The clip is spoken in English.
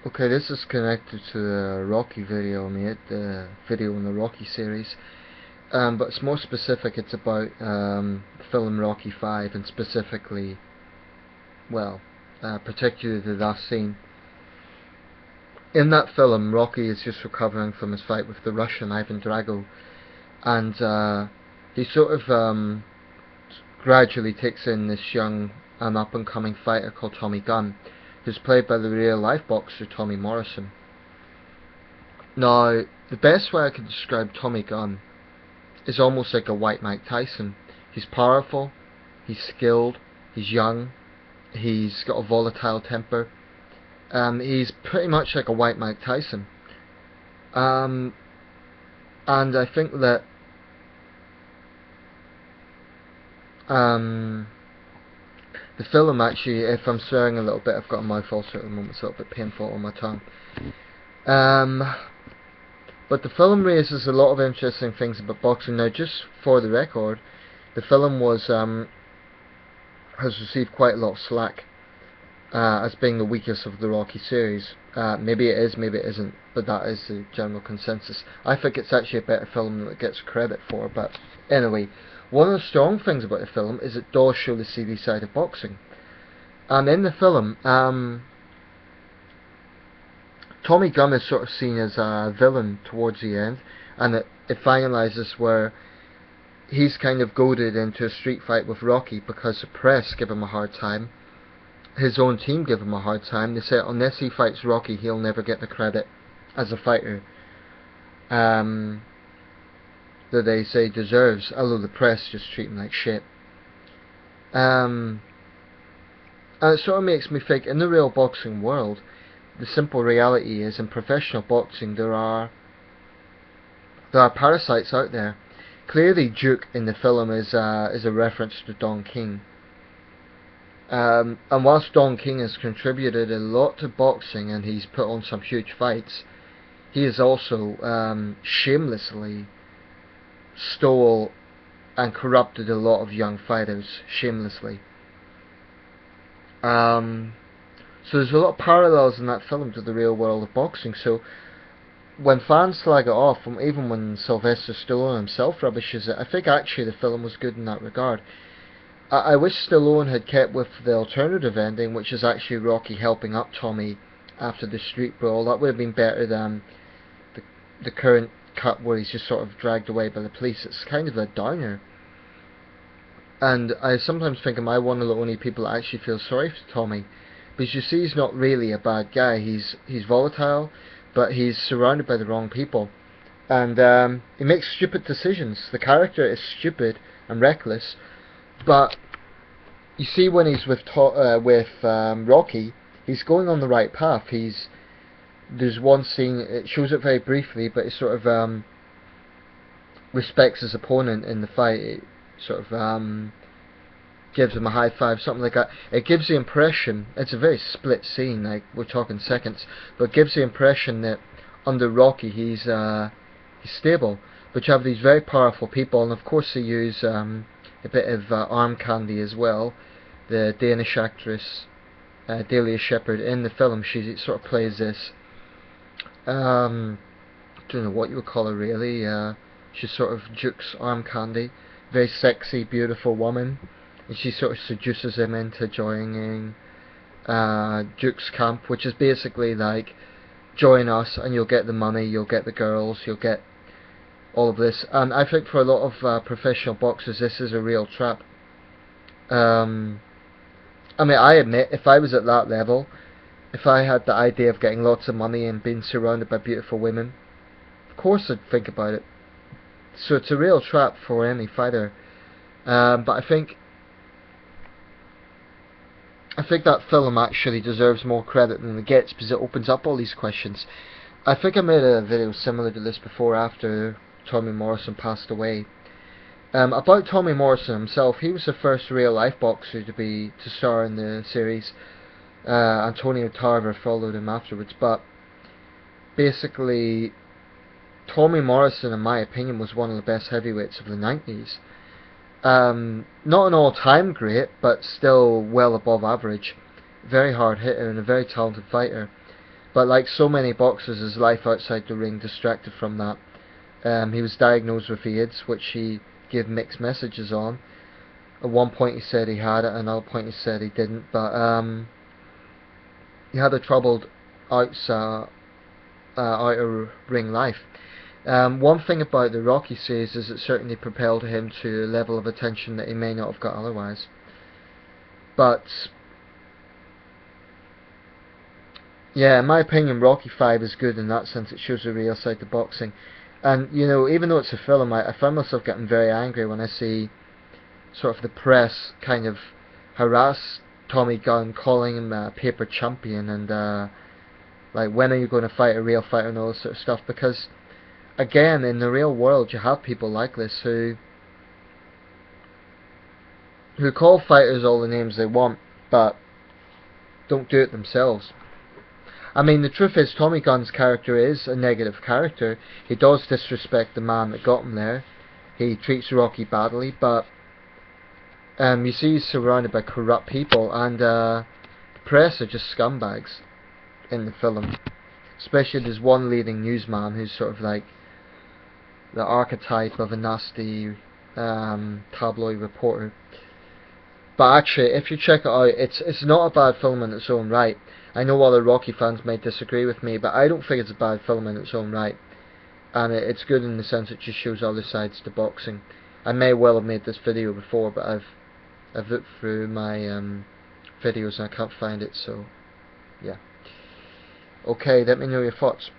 Okay, this is connected to the Rocky video I made, the video in the Rocky series. But it's more specific. It's about the film Rocky 5, and specifically, well, particularly the last scene. In that film, Rocky is just recovering from his fight with the Russian Ivan Drago, and he sort of gradually takes in this young and up-and-coming fighter called Tommy Gunn, who's played by the real-life boxer Tommy Morrison. Now, the best way I can describe Tommy Gunn is almost like a white Mike Tyson. He's powerful, he's skilled, he's young, he's got a volatile temper. He's pretty much like a white Mike Tyson. And I think that the film actually, if I'm swearing a little bit, I've got a mouth ulcer at the moment, it's a little bit painful on my tongue. But the film raises a lot of interesting things about boxing. Now, just for the record, the film has received quite a lot of slack as being the weakest of the Rocky series. Maybe it is, maybe it isn't, but that is the general consensus. I think it's actually a better film than it gets credit for, but anyway, one of the strong things about the film is it does show the seedy side of boxing. And in the film, Tommy Gunn is sort of seen as a villain towards the end, and it finalises where he's kind of goaded into a street fight with Rocky because the press give him a hard time. His own team give him a hard time. They say unless he fights Rocky, he'll never get the credit as a fighter that they say deserves, although the press just treat him like shit. And it sort of makes me think, in the real boxing world, the simple reality is, in professional boxing, there are parasites out there. Clearly, Duke in the film is a reference to Don King. And whilst Don King has contributed a lot to boxing and he's put on some huge fights, he has also shamelessly stole and corrupted a lot of young fighters, shamelessly. So there's a lot of parallels in that film to the real world of boxing. So when fans slag it off, even when Sylvester Stallone himself rubbishes it, I think actually the film was good in that regard. I wish Stallone had kept with the alternative ending, which is actually Rocky helping up Tommy after the street brawl. That would have been better than the current cut where he's just sort of dragged away by the police. It's kind of a downer. And I sometimes think, am I one of the only people that actually feel sorry for Tommy? Because you see, he's not really a bad guy. He's volatile, but he's surrounded by the wrong people. And he makes stupid decisions. The character is stupid and reckless. But you see, when he's with Rocky, he's going on the right path. There's one scene, it shows it very briefly, but he sort of respects his opponent in the fight. It sort of gives him a high five, something like that. It gives the impression, it's a very split scene, like we're talking seconds, but it gives the impression that under Rocky he's stable. But you have these very powerful people, and of course they use a bit of arm candy as well. The Danish actress Delia Shepard in the film, she sort of plays this don't know what you would call her really. She's sort of Duke's arm candy, very sexy, beautiful woman, and she sort of seduces him into joining Duke's camp, which is basically like, join us and you'll get the money, you'll get the girls, you'll get all of this. And I think for a lot of professional boxers this is a real trap. I mean, I admit, if I was at that level, if I had the idea of getting lots of money and being surrounded by beautiful women, of course I'd think about it. So it's a real trap for any fighter. But I think that film actually deserves more credit than it gets, because it opens up all these questions. I think I made a video similar to this before, after Tommy Morrison passed away. About Tommy Morrison himself, he was the first real life boxer to star in the series. Antonio Tarver followed him afterwards, but basically Tommy Morrison, in my opinion, was one of the best heavyweights of the 90s. Not an all-time great, but still well above average. Very hard hitter and a very talented fighter. But like so many boxers, his life outside the ring distracted from that. He was diagnosed with AIDS, which he gave mixed messages on. At one point he said he had it, at another point he said he didn't. But he had a troubled outer ring life. One thing about the Rocky series is it certainly propelled him to a level of attention that he may not have got otherwise. But yeah, in my opinion, Rocky 5 is good in that sense. It shows the real side to boxing. And, you know, even though it's a film, I find myself getting very angry when I see sort of the press kind of harass Tommy Gunn, calling him a paper champion, and like, when are you going to fight a real fighter and all this sort of stuff. Because, again, in the real world, you have people like this who call fighters all the names they want, but don't do it themselves. I mean, the truth is, Tommy Gunn's character is a negative character. He does disrespect the man that got him there. He treats Rocky badly, but you see he's surrounded by corrupt people, and the press are just scumbags in the film. Especially there's one leading newsman who's sort of like the archetype of a nasty tabloid reporter. But actually, if you check it out, it's not a bad film in its own right. I know other Rocky fans may disagree with me, but I don't think it's a bad film in its own right. And it's good in the sense it just shows other sides to boxing. I may well have made this video before, but I've looked through my videos and I can't find it, so yeah. Okay, let me know your thoughts.